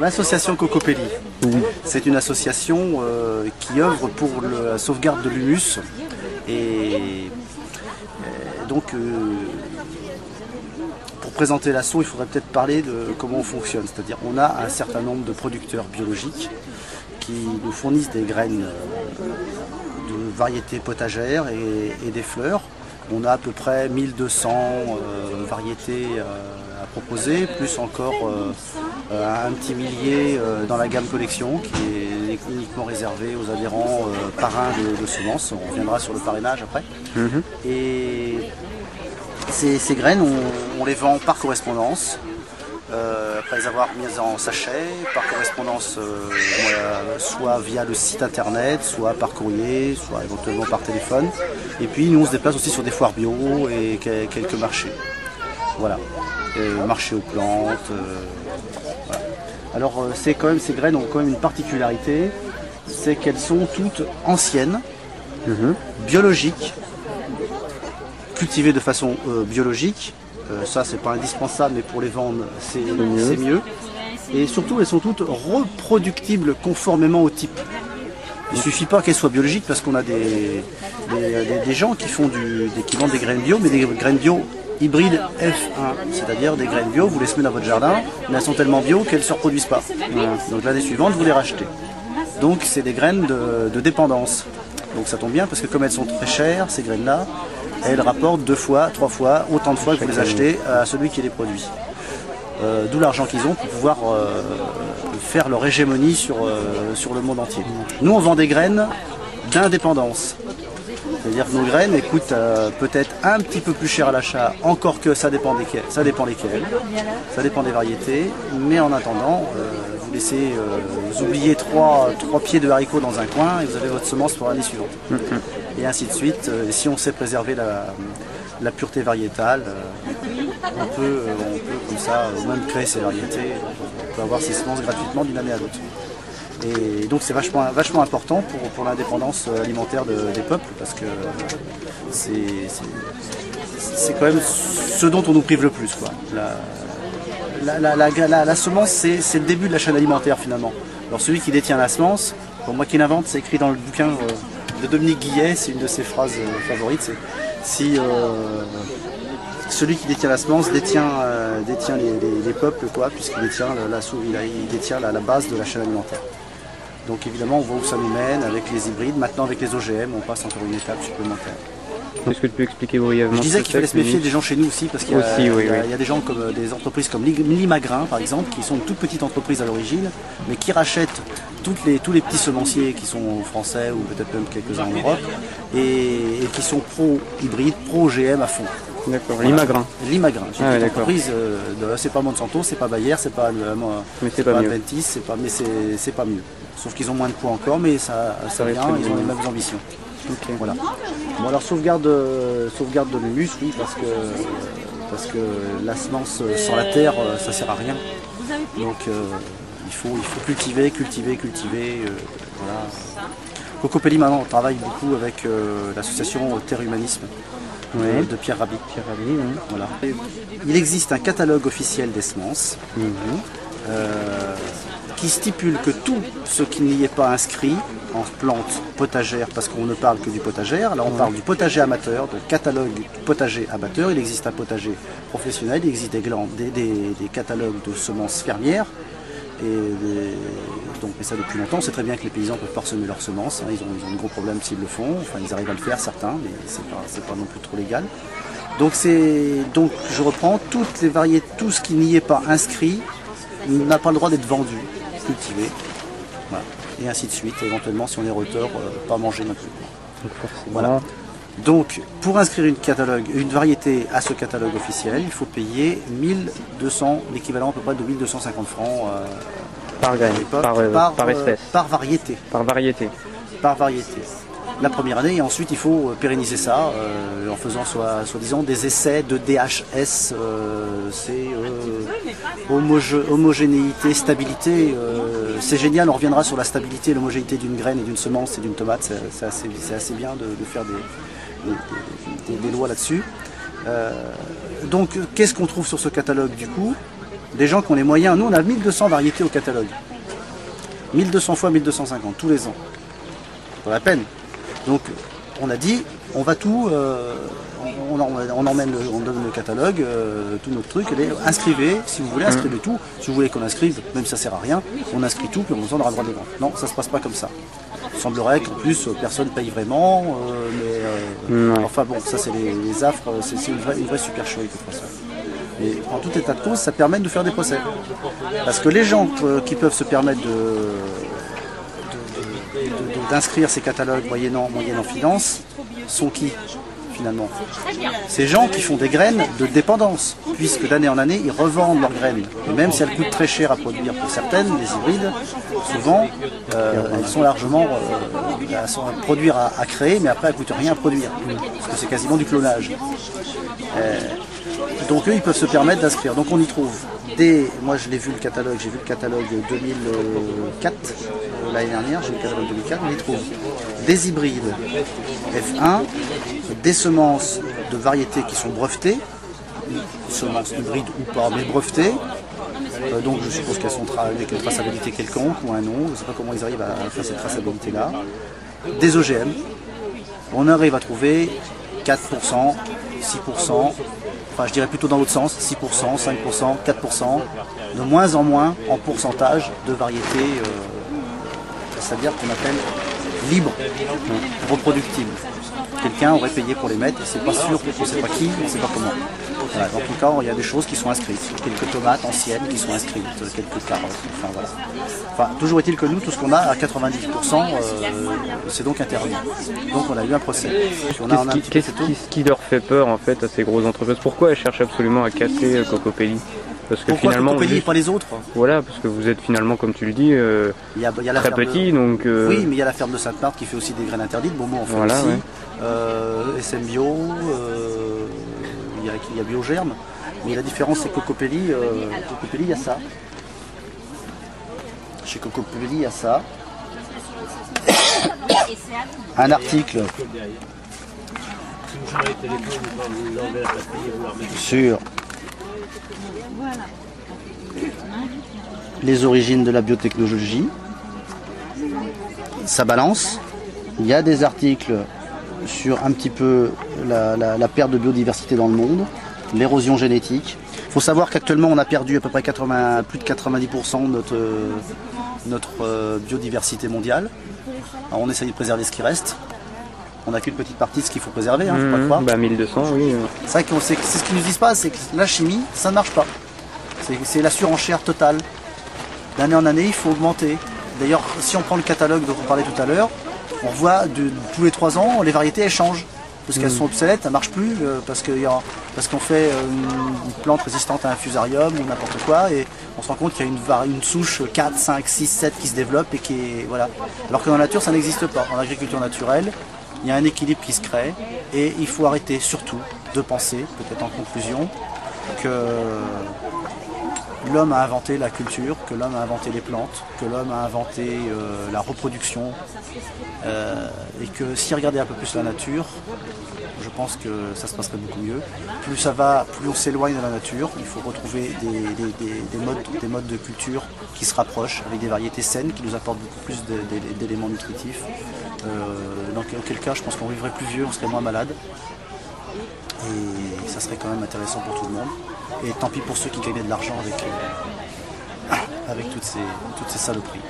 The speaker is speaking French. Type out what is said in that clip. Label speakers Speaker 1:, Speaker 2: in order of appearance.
Speaker 1: l'association Cocopelli, c'est une association qui œuvre pour la sauvegarde de l'humus et donc pour présenter l'asso, il faudrait peut-être parler de comment on fonctionne, c'est-à-dire on a un certain nombre de producteurs biologiques qui nous fournissent des graines de variétés potagères et des fleurs. On a à peu près 1200 variétés à proposer, plus encore un petit millier dans la gamme collection qui est uniquement réservée aux adhérents parrains de semences. On reviendra sur le parrainage après. Et ces graines, on les vend par correspondance. Après les avoir mises en sachet, par correspondance, soit via le site internet, soit par courrier, soit éventuellement par téléphone. Et puis nous on se déplace aussi sur des foires bio et quelques marchés. Voilà, marché aux plantes. Voilà. Alors ces graines ont quand même une particularité, c'est qu'elles sont toutes anciennes, biologiques, cultivées de façon biologique. Ça c'est pas indispensable, mais pour les vendre c'est mieux. Et surtout elles sont toutes reproductibles conformément au type. Il ne suffit pas qu'elles soient biologiques parce qu'on a des gens qui vendent des graines bio, mais des graines bio hybrides F1, c'est-à-dire des graines bio, vous les semez dans votre jardin, mais elles sont tellement bio qu'elles ne se reproduisent pas. Donc l'année suivante vous les rachetez. Donc c'est des graines de dépendance. Donc ça tombe bien parce que comme elles sont très chères, ces graines-là, elles rapportent 2 fois, 3 fois, autant de fois que vous les achetez à celui qui les produit. D'où l'argent qu'ils ont pour pouvoir faire leur hégémonie sur le monde entier. Nous on vend des graines d'indépendance. C'est-à-dire que nos graines coûtent peut-être un petit peu plus cher à l'achat, encore que ça dépend lesquelles, ça dépend des variétés, mais en attendant, vous laissez vous oubliez 3 pieds de haricots dans un coin et vous avez votre semence pour l'année suivante. Et ainsi de suite. Si on sait préserver la pureté variétale, on peut comme ça même créer ces variétés, on peut avoir ces semences gratuitement d'une année à l'autre. Et donc c'est vachement important pour l'indépendance alimentaire des peuples, parce que c'est quand même ce dont on nous prive le plus, quoi. La semence, c'est le début de la chaîne alimentaire finalement. Alors celui qui détient la semence, pour moi qui l'invente, c'est écrit dans le bouquin de Dominique Guillet, c'est une de ses phrases favorites, c'est si celui qui détient la semence détient les peuples, quoi, puisqu'il détient la base de la chaîne alimentaire. Donc évidemment on voit où ça nous mène avec les hybrides. Maintenant avec les OGM on passe encore une étape supplémentaire.
Speaker 2: Est-ce que tu peux expliquer brièvement?
Speaker 1: Je disais qu'il fallait se méfier des gens chez nous aussi, parce qu'il y a des gens comme des entreprises comme Limagrin par exemple, qui sont de toutes petites entreprises à l'origine, mais qui rachètent tous les petits semenciers qui sont français ou peut-être même quelques-uns en Europe, et qui sont pro-hybride, pro-OGM à fond.
Speaker 2: D'accord, voilà.
Speaker 1: Limagrin, c'est une entreprise, c'est pas Monsanto, c'est pas Bayer, c'est pas Adventis, c'est pas mieux. Sauf qu'ils ont moins de poids encore, mais ça vient, ils ont les mêmes ambitions. Okay. Voilà. Bon alors sauvegarde de l'humus, oui, parce que la semence sans la terre, ça sert à rien. Donc il faut cultiver. Voilà. Cocopelli maintenant on travaille beaucoup avec l'association Terre Humanisme de Pierre Rabhi. Voilà. Il existe un catalogue officiel des semences qui stipule que tout ce qui n'y est pas inscrit en plantes potagères, parce qu'on ne parle que du potagère, là on parle du potager amateur, donc catalogue potager amateur. Il existe un potager professionnel, il existe des catalogues de semences fermières, donc ça depuis longtemps. On sait très bien que les paysans ne peuvent pas semer leurs semences, ils ont un gros problème s'ils le font, enfin ils arrivent à le faire certains, mais c'est pas non plus trop légal. Donc je reprends toutes les variétés, tout ce qui n'y est pas inscrit n'a pas le droit d'être vendu, cultivé, voilà. Et ainsi de suite, éventuellement si on est retard, pas manger non plus. Voilà. Donc pour inscrire une variété à ce catalogue officiel, il faut payer 1200, l'équivalent à peu près de 1250 francs
Speaker 2: par graine, par espèce.
Speaker 1: Par variété. Par variété. La première année, et ensuite il faut pérenniser ça en faisant soi-disant des essais de DHS, c'est homogénéité, stabilité. C'est génial, on reviendra sur la stabilité et l'homogénéité d'une graine et d'une semence et d'une tomate, c'est assez bien de faire des lois là-dessus. Donc qu'est-ce qu'on trouve sur ce catalogue du coup? des gens qui ont les moyens. Nous, on a 1200 variétés au catalogue. 1200 fois 1250, tous les ans. Pas la peine. Donc, on a dit, on va tout... on donne le catalogue, tout notre truc, inscrivez, si vous voulez, inscrivez tout. Si vous voulez qu'on inscrive, même si ça sert à rien, on inscrit tout, puis on aura le droit de les vendre. Non, ça se passe pas comme ça. Il semblerait qu'en plus, personne paye vraiment, enfin bon, ça c'est les affres, c'est une vraie supercherie qui fera ça. Et en tout état de cause, ça permet de faire des procès. Parce que les gens qui peuvent se permettre d'inscrire ces catalogues moyennant finance sont qui finalement? Ces gens qui font des graines de dépendance, puisque d'année en année, ils revendent leurs graines. Et même si elles coûtent très cher à produire pour certaines, les hybrides, souvent, elles sont largement elles sont à produire à créer, mais après elles ne coûtent rien à produire, parce que c'est quasiment du clonage. Donc eux, ils peuvent se permettre d'inscrire. Donc on y trouve moi j'ai vu le catalogue 2004, l'année dernière, j'ai vu le catalogue 2004, on y trouve des hybrides F1, des semences de variétés qui sont brevetées, semences hybrides ou pas, mais brevetées. Donc je suppose qu'elles sont avec une traçabilité quelconque ou un nom, je ne sais pas comment ils arrivent à faire cette traçabilité-là. Des OGM, on arrive à trouver 4%, 6%, enfin je dirais plutôt dans l'autre sens, 6%, 5%, 4%, de moins en moins en pourcentage de variétés, c'est-à-dire qu'on appelle libres, reproductibles. Quelqu'un aurait payé pour les mettre, et c'est pas sûr, on ne sait pas qui, on ne sait pas comment. Voilà, dans tout cas, il y a des choses qui sont inscrites, quelques tomates anciennes qui sont inscrites, quelques carottes, enfin voilà. Enfin, toujours est-il que nous, tout ce qu'on a à 90%, c'est donc interdit. Donc on a eu un procès.
Speaker 2: Qu'est-ce qui leur fait peur en fait à ces grosses entreprises? Pourquoi elles cherchent absolument à casser Cocopelli? Parce que
Speaker 1: finalement, Cocopelli et pas les autres?
Speaker 2: Voilà, parce que vous êtes finalement, comme tu le dis, très petit. Donc,
Speaker 1: oui, mais il y a la ferme de Sainte-Marthe qui fait aussi des graines interdites. Bon, on fait voilà, aussi. Ouais. SM Bio, il y a Biogerme. Mais la différence, c'est que Cocopelli, il y a ça. Chez Cocopelli, il y a ça. Un article sur les origines de la biotechnologie. Ça balance. Il y a des articles sur un petit peu la perte de biodiversité dans le monde, l'érosion génétique. Il faut savoir qu'actuellement on a perdu à peu près plus de 90% de notre biodiversité mondiale. Alors on essaye de préserver ce qui reste. On n'a qu'une petite partie de ce qu'il faut préserver, hein, faut pas croire.
Speaker 2: 1200, oui.
Speaker 1: C'est vrai que c'est ce qu'ils nous disent pas, c'est que la chimie, ça ne marche pas. C'est la surenchère totale. D'année en année, il faut augmenter. D'ailleurs, si on prend le catalogue dont on parlait tout à l'heure, on voit tous les 3 ans, les variétés elles changent. Parce qu'elles sont obsolètes, ça ne marche plus, parce qu'on fait une plante résistante à un fusarium ou n'importe quoi, et on se rend compte qu'il y a une souche 4, 5, 6, 7 qui se développe et qui est. Voilà. Alors que dans la nature, ça n'existe pas. En agriculture naturelle, il y a un équilibre qui se crée, et il faut arrêter surtout de penser, peut-être en conclusion, que l'homme a inventé la culture, que l'homme a inventé les plantes, que l'homme a inventé la reproduction, et que s'il regardait un peu plus la nature, je pense que ça se passerait beaucoup mieux. Plus ça va, plus on s'éloigne de la nature. Il faut retrouver des modes de culture qui se rapprochent, avec des variétés saines, qui nous apportent beaucoup plus d'éléments nutritifs. Dans quel cas, je pense qu'on vivrait plus vieux, on serait moins malade. Et ça serait quand même intéressant pour tout le monde. Et tant pis pour ceux qui gagnaient de l'argent avec toutes ces saloperies.